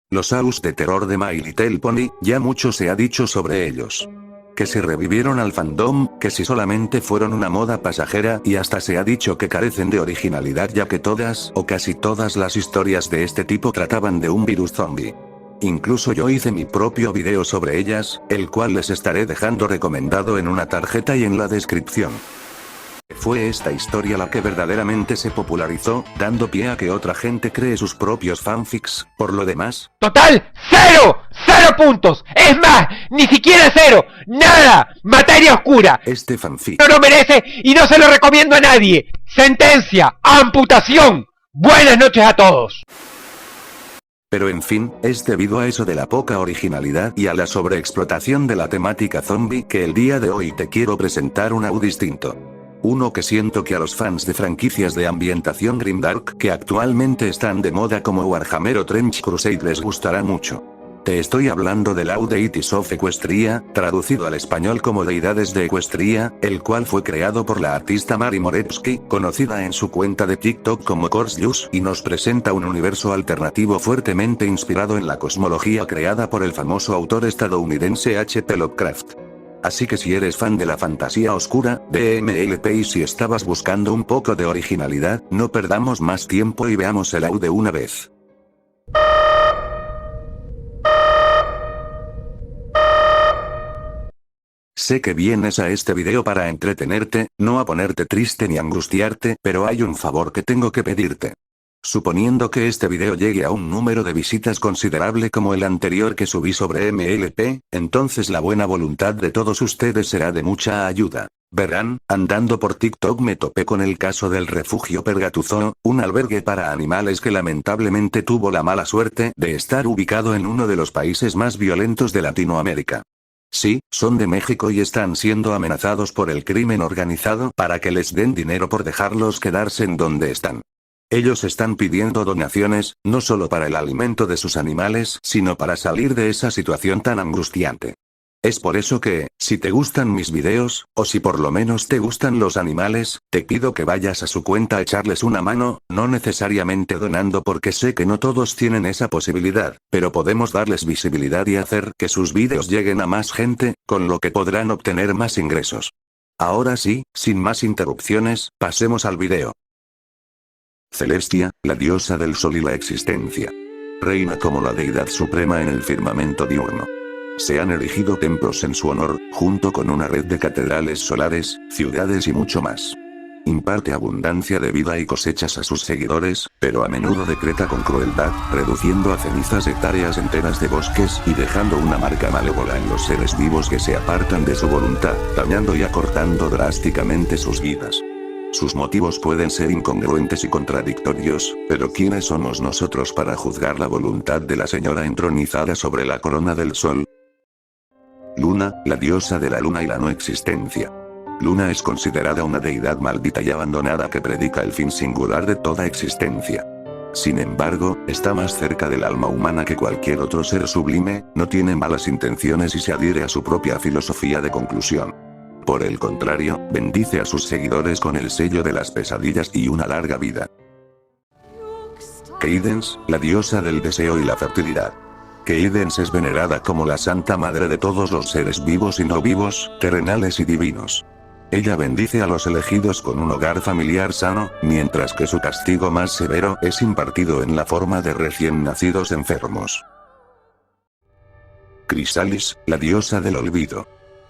Los AUs de terror de My Little Pony, ya mucho se ha dicho sobre ellos. Que si revivieron al fandom, que si solamente fueron una moda pasajera y hasta se ha dicho que carecen de originalidad ya que todas o casi todas las historias de este tipo trataban de un virus zombie. Incluso yo hice mi propio video sobre ellas, el cual les estaré dejando recomendado en una tarjeta y en la descripción. Fue esta historia la que verdaderamente se popularizó, dando pie a que otra gente cree sus propios fanfics. Por lo demás, ¡total! ¡Cero! ¡Cero puntos! ¡Es más! ¡Ni siquiera cero! ¡Nada! ¡Materia oscura! este fanfic No lo merece y no se lo recomiendo a nadie. Sentencia, amputación. Buenas noches a todos. pero en fin, es debido a eso de la poca originalidad y a la sobreexplotación de la temática zombie que el día de hoy te quiero presentar un AU distinto. Uno que siento que a los fans de franquicias de ambientación grimdark que actualmente están de moda como Warhammer o Trench Crusade les gustará mucho. Te estoy hablando del AU Deities of Equestria, traducido al español como Deidades de Equestria, el cual fue creado por la artista Mari Morevsky, conocida en su cuenta de TikTok como Corsjus, y nos presenta un universo alternativo fuertemente inspirado en la cosmología creada por el famoso autor estadounidense H.P. Lovecraft. Así que si eres fan de la fantasía oscura, DMLP y si estabas buscando un poco de originalidad, no perdamos más tiempo y veamos el AU de una vez. Sé que vienes a este video para entretenerte, no a ponerte triste ni angustiarte, pero hay un favor que tengo que pedirte. Suponiendo que este video llegue a un número de visitas considerable como el anterior que subí sobre MLP, entonces la buena voluntad de todos ustedes será de mucha ayuda. Verán, andando por TikTok me topé con el caso del refugio Pergatuzoo, un albergue para animales que lamentablemente tuvo la mala suerte de estar ubicado en uno de los países más violentos de Latinoamérica. Sí, son de México y están siendo amenazados por el crimen organizado para que les den dinero por dejarlos quedarse en donde están. Ellos están pidiendo donaciones, no solo para el alimento de sus animales, sino para salir de esa situación tan angustiante. Es por eso que, si te gustan mis videos, o si por lo menos te gustan los animales, te pido que vayas a su cuenta a echarles una mano, no necesariamente donando porque sé que no todos tienen esa posibilidad, pero podemos darles visibilidad y hacer que sus videos lleguen a más gente, con lo que podrán obtener más ingresos. Ahora sí, sin más interrupciones, pasemos al video. Celestia, la diosa del sol y la existencia. Reina como la deidad suprema en el firmamento diurno. Se han erigido templos en su honor, junto con una red de catedrales solares, ciudades y mucho más. Imparte abundancia de vida y cosechas a sus seguidores, pero a menudo decreta con crueldad, reduciendo a cenizas hectáreas enteras de bosques y dejando una marca malévola en los seres vivos que se apartan de su voluntad, dañando y acortando drásticamente sus vidas. Sus motivos pueden ser incongruentes y contradictorios, pero ¿quiénes somos nosotros para juzgar la voluntad de la señora entronizada sobre la corona del sol? Luna, la diosa de la luna y la no existencia. Luna es considerada una deidad maldita y abandonada que predica el fin singular de toda existencia. Sin embargo, está más cerca del alma humana que cualquier otro ser sublime, no tiene malas intenciones y se adhiere a su propia filosofía de conclusión. Por el contrario, bendice a sus seguidores con el sello de las pesadillas y una larga vida. Cadence, la diosa del deseo y la fertilidad. Cadence es venerada como la santa madre de todos los seres vivos y no vivos, terrenales y divinos. Ella bendice a los elegidos con un hogar familiar sano, mientras que su castigo más severo es impartido en la forma de recién nacidos enfermos. Chrysalis, la diosa del olvido.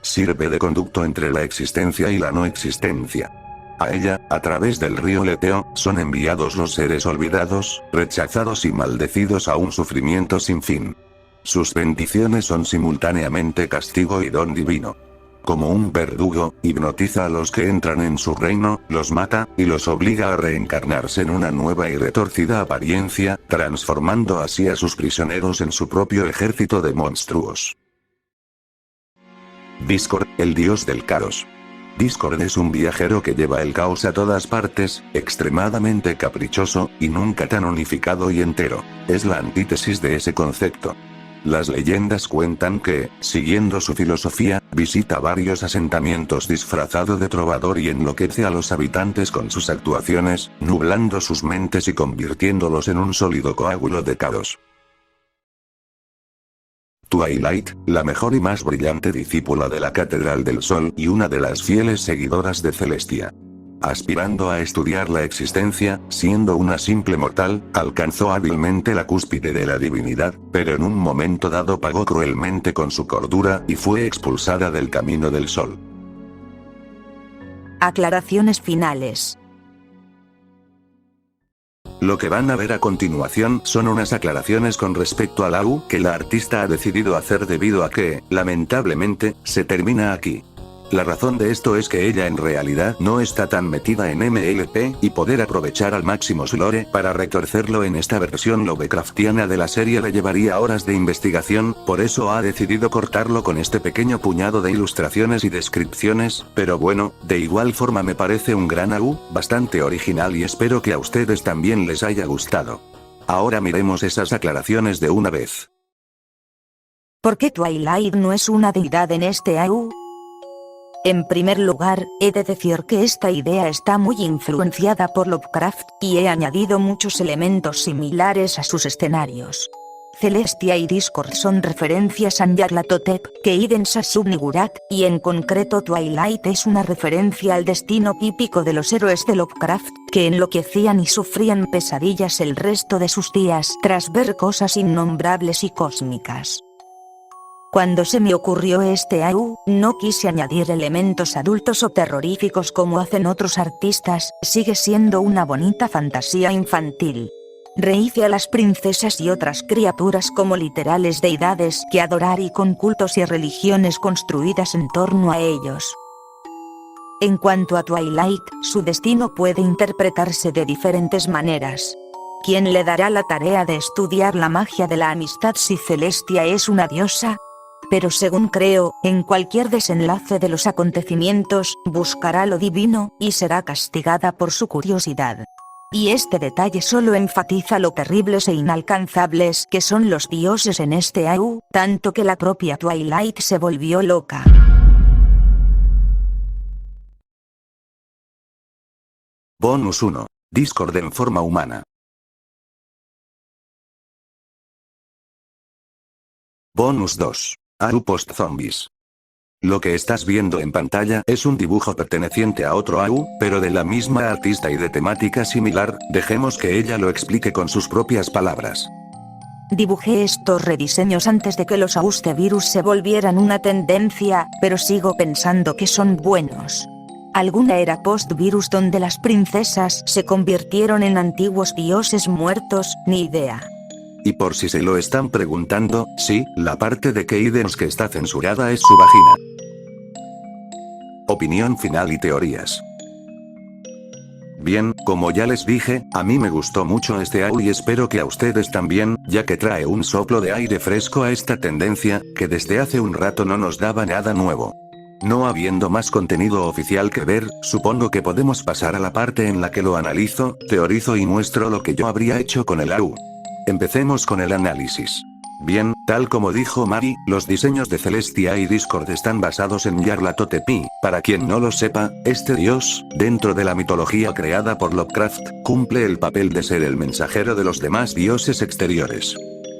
Sirve de conducto entre la existencia y la no existencia. A ella, a través del río Leteo, son enviados los seres olvidados, rechazados y maldecidos a un sufrimiento sin fin. Sus bendiciones son simultáneamente castigo y don divino. Como un verdugo, hipnotiza a los que entran en su reino, los mata, y los obliga a reencarnarse en una nueva y retorcida apariencia, transformando así a sus prisioneros en su propio ejército de monstruos. Discord, el dios del caos. Discord es un viajero que lleva el caos a todas partes, extremadamente caprichoso, y nunca tan unificado y entero. Es la antítesis de ese concepto. Las leyendas cuentan que, siguiendo su filosofía, visita varios asentamientos disfrazado de trovador y enloquece a los habitantes con sus actuaciones, nublando sus mentes y convirtiéndolos en un sólido coágulo de caos. Twilight, la mejor y más brillante discípula de la Catedral del Sol y una de las fieles seguidoras de Celestia. Aspirando a estudiar la existencia, siendo una simple mortal, alcanzó hábilmente la cúspide de la divinidad, pero en un momento dado pagó cruelmente con su cordura y fue expulsada del camino del sol. Aclaraciones finales. Lo que van a ver a continuación son unas aclaraciones con respecto al AU que la artista ha decidido hacer debido a que, lamentablemente, se termina aquí. La razón de esto es que ella en realidad no está tan metida en MLP y poder aprovechar al máximo su lore para retorcerlo en esta versión Lovecraftiana de la serie le llevaría horas de investigación, por eso ha decidido cortarlo con este pequeño puñado de ilustraciones y descripciones, pero bueno, de igual forma me parece un gran AU, bastante original y espero que a ustedes también les haya gustado. Ahora miremos esas aclaraciones de una vez. ¿Por qué Twilight no es una deidad en este AU? En primer lugar, he de decir que esta idea está muy influenciada por Lovecraft, y he añadido muchos elementos similares a sus escenarios. Celestia y Discord son referencias a Nyarlathotep, Keiden Sasub-Nigurat, y en concreto Twilight es una referencia al destino típico de los héroes de Lovecraft, que enloquecían y sufrían pesadillas el resto de sus días tras ver cosas innombrables y cósmicas. Cuando se me ocurrió este AU, no quise añadir elementos adultos o terroríficos como hacen otros artistas, sigue siendo una bonita fantasía infantil. Rehice a las princesas y otras criaturas como literales deidades que adorar y con cultos y religiones construidas en torno a ellos. En cuanto a Twilight, su destino puede interpretarse de diferentes maneras. ¿Quién le dará la tarea de estudiar la magia de la amistad si Celestia es una diosa? Pero según creo, en cualquier desenlace de los acontecimientos, buscará lo divino, y será castigada por su curiosidad. Y este detalle solo enfatiza lo terribles e inalcanzables que son los dioses en este AU, tanto que la propia Twilight se volvió loca. Bonus 1. Discord en forma humana. Bonus 2. AU post-zombies. Lo que estás viendo en pantalla es un dibujo perteneciente a otro AU, pero de la misma artista y de temática similar, dejemos que ella lo explique con sus propias palabras. Dibujé estos rediseños antes de que los AUs de virus se volvieran una tendencia, pero sigo pensando que son buenos. Alguna era post-virus donde las princesas se convirtieron en antiguos dioses muertos, ni idea. Y por si se lo están preguntando, sí, la parte de Keydens que está censurada es su vagina. Opinión final y teorías. Bien, como ya les dije, a mí me gustó mucho este AU y espero que a ustedes también, ya que trae un soplo de aire fresco a esta tendencia, que desde hace un rato no nos daba nada nuevo. No habiendo más contenido oficial que ver, supongo que podemos pasar a la parte en la que lo analizo, teorizo y muestro lo que yo habría hecho con el AU. Empecemos con el análisis. Bien, tal como dijo Mari, los diseños de Celestia y Discord están basados en Nyarlathotep y, para quien no lo sepa, este dios, dentro de la mitología creada por Lovecraft, cumple el papel de ser el mensajero de los demás dioses exteriores.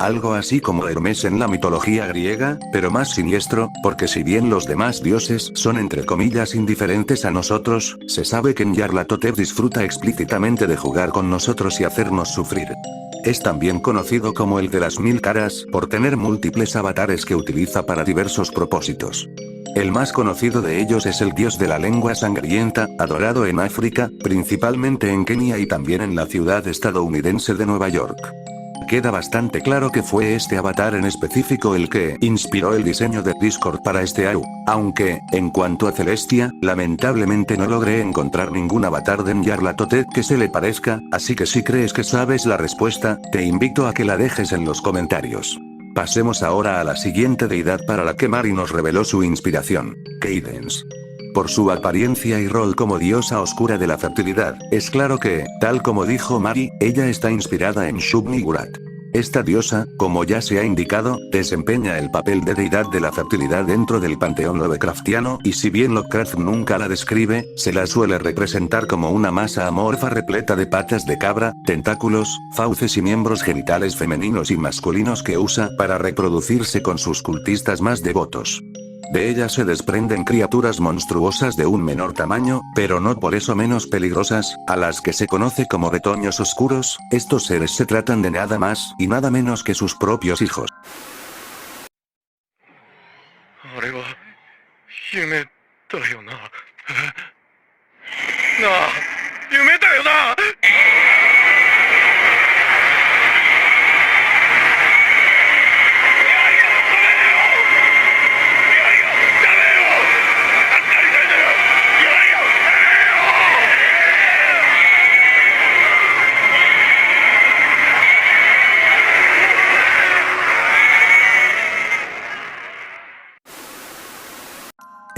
Algo así como Hermes en la mitología griega, pero más siniestro, porque si bien los demás dioses son entre comillas indiferentes a nosotros, se sabe que Nyarlathotep disfruta explícitamente de jugar con nosotros y hacernos sufrir. Es también conocido como el de las 1000 caras, por tener múltiples avatares que utiliza para diversos propósitos. El más conocido de ellos es el dios de la lengua sangrienta, adorado en África, principalmente en Kenia y también en la ciudad estadounidense de Nueva York. Queda bastante claro que fue este avatar en específico el que inspiró el diseño de Discord para este AU, aunque, en cuanto a Celestia, lamentablemente no logré encontrar ningún avatar de Nyarlathotep que se le parezca, así que si crees que sabes la respuesta, te invito a que la dejes en los comentarios. Pasemos ahora a la siguiente deidad para la que Mari nos reveló su inspiración, Keydens. Por su apariencia y rol como diosa oscura de la fertilidad, es claro que, tal como dijo Mari, ella está inspirada en Shub-Niggurath. Esta diosa, como ya se ha indicado, desempeña el papel de deidad de la fertilidad dentro del panteón Lovecraftiano, y si bien Lovecraft nunca la describe, se la suele representar como una masa amorfa repleta de patas de cabra, tentáculos, fauces y miembros genitales femeninos y masculinos que usa para reproducirse con sus cultistas más devotos. De ella se desprenden criaturas monstruosas de un menor tamaño, pero no por eso menos peligrosas, a las que se conoce como retoños oscuros. Estos seres se tratan de nada más y nada menos que sus propios hijos. あれは夢だよな。なあ、夢だよな。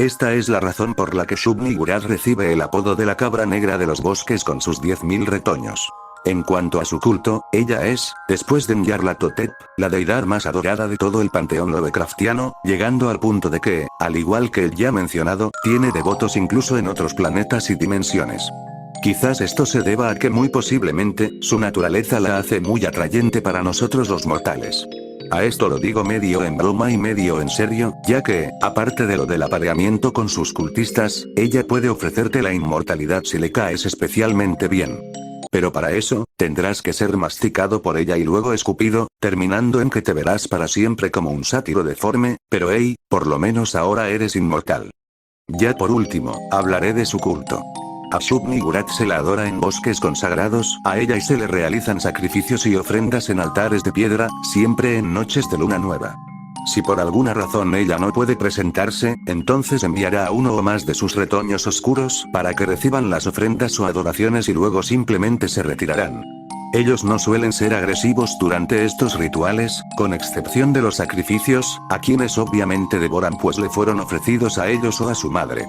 Esta es la razón por la que Shub-Niggurath recibe el apodo de la cabra negra de los bosques con sus 10.000 retoños. En cuanto a su culto, ella es, después de Nyarlathotep, la deidad más adorada de todo el panteón Lovecraftiano, llegando al punto de que, al igual que el ya mencionado, tiene devotos incluso en otros planetas y dimensiones. Quizás esto se deba a que muy posiblemente, su naturaleza la hace muy atrayente para nosotros los mortales. A esto lo digo medio en broma y medio en serio, ya que, aparte de lo del apareamiento con sus cultistas, ella puede ofrecerte la inmortalidad si le caes especialmente bien. Pero para eso, tendrás que ser masticado por ella y luego escupido, terminando en que te verás para siempre como un sátiro deforme, pero hey, por lo menos ahora eres inmortal. Ya por último, hablaré de su culto. A Shub-Niggurath se la adora en bosques consagrados, a ella y se le realizan sacrificios y ofrendas en altares de piedra, siempre en noches de luna nueva. Si por alguna razón ella no puede presentarse, entonces enviará a uno o más de sus retoños oscuros para que reciban las ofrendas o adoraciones y luego simplemente se retirarán. Ellos no suelen ser agresivos durante estos rituales, con excepción de los sacrificios, a quienes obviamente devoran pues le fueron ofrecidos a ellos o a su madre.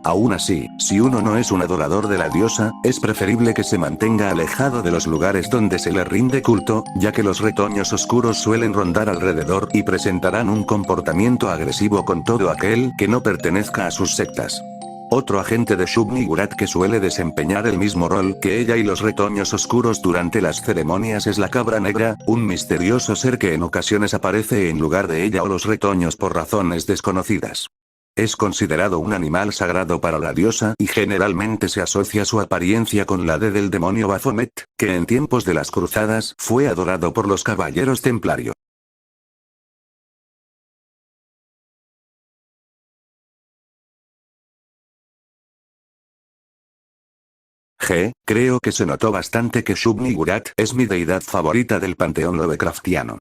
Aún así, si uno no es un adorador de la diosa, es preferible que se mantenga alejado de los lugares donde se le rinde culto, ya que los retoños oscuros suelen rondar alrededor y presentarán un comportamiento agresivo con todo aquel que no pertenezca a sus sectas. Otro agente de Shub-Niggurath que suele desempeñar el mismo rol que ella y los retoños oscuros durante las ceremonias es la cabra negra, un misterioso ser que en ocasiones aparece en lugar de ella o los retoños por razones desconocidas. Es considerado un animal sagrado para la diosa y generalmente se asocia su apariencia con la del demonio Baphomet, que en tiempos de las cruzadas fue adorado por los caballeros templarios. Creo que se notó bastante que Shub-Niggurath es mi deidad favorita del panteón Lovecraftiano.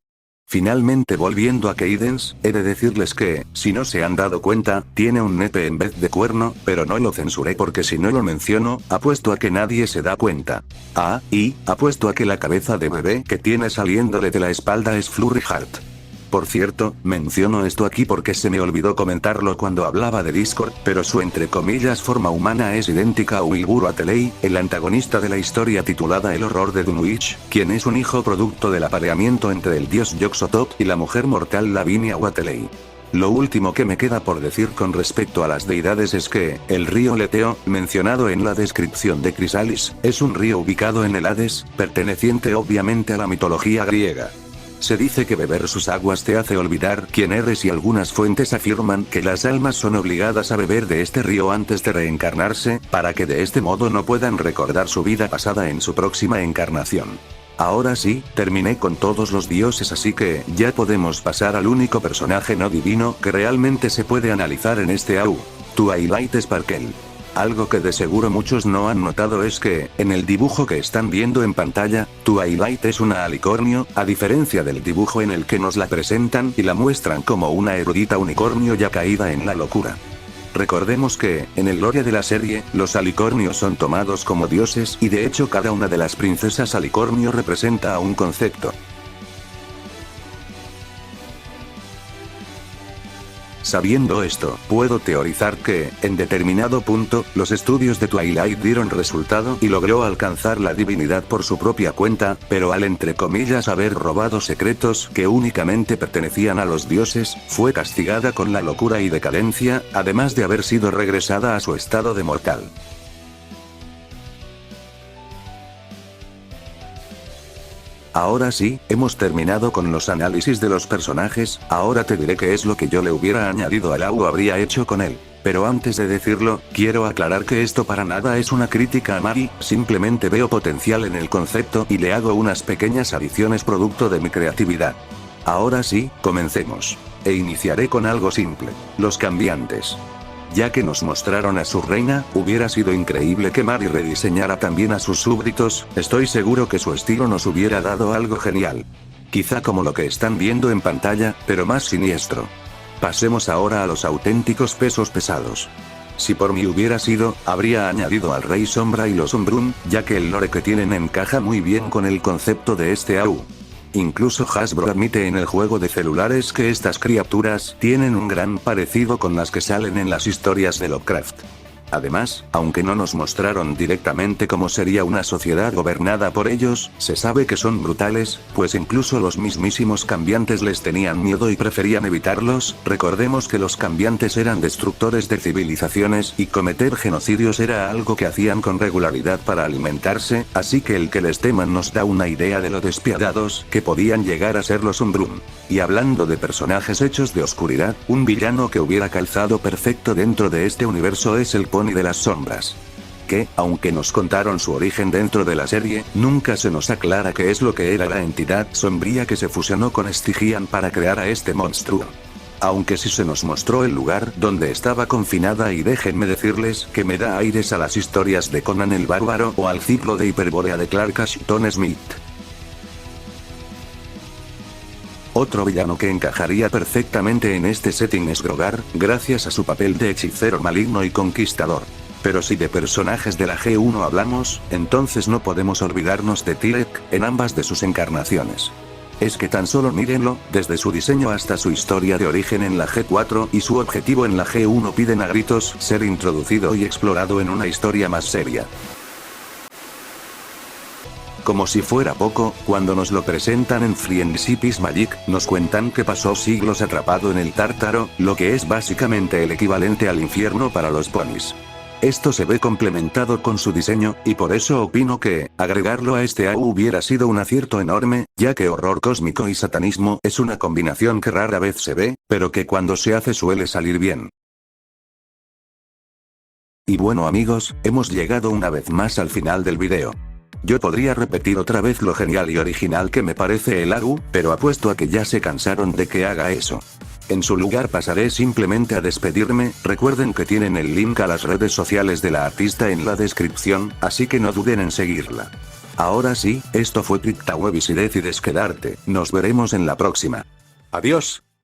Finalmente volviendo a Cadence, he de decirles que, si no se han dado cuenta, tiene un nepe en vez de cuerno, pero no lo censuré porque si no lo menciono, apuesto a que nadie se da cuenta. Ah, y, apuesto a que la cabeza de bebé que tiene saliéndole de la espalda es Flurry Heart. Por cierto, menciono esto aquí porque se me olvidó comentarlo cuando hablaba de Discord, pero su entre comillas forma humana es idéntica a Ulburu Atelei, el antagonista de la historia titulada El horror de Dunwich, quien es un hijo producto del apareamiento entre el dios Yog-Sothoth y la mujer mortal Lavinia Watelei. Lo último que me queda por decir con respecto a las deidades es que, el río Leteo, mencionado en la descripción de Chrysalis, es un río ubicado en el Hades, perteneciente obviamente a la mitología griega. Se dice que beber sus aguas te hace olvidar quién eres y algunas fuentes afirman que las almas son obligadas a beber de este río antes de reencarnarse, para que de este modo no puedan recordar su vida pasada en su próxima encarnación. Ahora sí, terminé con todos los dioses así que ya podemos pasar al único personaje no divino que realmente se puede analizar en este AU. Twilight Sparkle. Algo que de seguro muchos no han notado es que, en el dibujo que están viendo en pantalla, Twilight es una alicornio, a diferencia del dibujo en el que nos la presentan y la muestran como una erudita unicornio ya caída en la locura. Recordemos que, en el lore de la serie, los alicornios son tomados como dioses y de hecho cada una de las princesas alicornio representa a un concepto. Sabiendo esto, puedo teorizar que, en determinado punto, los estudios de Twilight dieron resultado y logró alcanzar la divinidad por su propia cuenta, pero al entre comillas haber robado secretos que únicamente pertenecían a los dioses, fue castigada con la locura y decadencia, además de haber sido regresada a su estado de mortal. Ahora sí, hemos terminado con los análisis de los personajes, ahora te diré qué es lo que yo le hubiera añadido al AU o habría hecho con él. Pero antes de decirlo, quiero aclarar que esto para nada es una crítica a Mari, simplemente veo potencial en el concepto y le hago unas pequeñas adiciones producto de mi creatividad. Ahora sí, comencemos. E iniciaré con algo simple. Los cambiantes. Ya que nos mostraron a su reina, hubiera sido increíble que Mari rediseñara también a sus súbditos, estoy seguro que su estilo nos hubiera dado algo genial. Quizá como lo que están viendo en pantalla, pero más siniestro. Pasemos ahora a los auténticos pesos pesados. Si por mí hubiera sido, habría añadido al Rey Sombra y los Umbrum, ya que el lore que tienen encaja muy bien con el concepto de este AU. Incluso Hasbro admite en el juego de celulares que estas criaturas tienen un gran parecido con las que salen en las historias de Lovecraft. Además, aunque no nos mostraron directamente cómo sería una sociedad gobernada por ellos, se sabe que son brutales, pues incluso los mismísimos cambiantes les tenían miedo y preferían evitarlos. Recordemos que los cambiantes eran destructores de civilizaciones y cometer genocidios era algo que hacían con regularidad para alimentarse, así que el que les teman nos da una idea de lo despiadados que podían llegar a ser los Umbrum. Y hablando de personajes hechos de oscuridad, un villano que hubiera calzado perfecto dentro de este universo es el Pony de las Sombras. Que, aunque nos contaron su origen dentro de la serie, nunca se nos aclara qué es lo que era la entidad sombría que se fusionó con Stygian para crear a este monstruo. Aunque sí se nos mostró el lugar donde estaba confinada y déjenme decirles que me da aires a las historias de Conan el Bárbaro o al ciclo de Hiperbórea de Clark Ashton Smith. Otro villano que encajaría perfectamente en este setting es Grogar, gracias a su papel de hechicero maligno y conquistador. Pero si de personajes de la G1 hablamos, entonces no podemos olvidarnos de Tyrek, en ambas de sus encarnaciones. Es que tan solo mírenlo, desde su diseño hasta su historia de origen en la G4 y su objetivo en la G1 piden a gritos ser introducido y explorado en una historia más seria. Como si fuera poco, cuando nos lo presentan en Friendship is Magic, nos cuentan que pasó siglos atrapado en el Tártaro, lo que es básicamente el equivalente al infierno para los ponis. Esto se ve complementado con su diseño, y por eso opino que, agregarlo a este AU hubiera sido un acierto enorme, ya que horror cósmico y satanismo es una combinación que rara vez se ve, pero que cuando se hace suele salir bien. Y bueno amigos, hemos llegado una vez más al final del video. Yo podría repetir otra vez lo genial y original que me parece el AU, pero apuesto a que ya se cansaron de que haga eso. En su lugar pasaré simplemente a despedirme, recuerden que tienen el link a las redes sociales de la artista en la descripción, así que no duden en seguirla. Ahora sí, esto fue CryptoWebs y decides quedarte, nos veremos en la próxima. Adiós.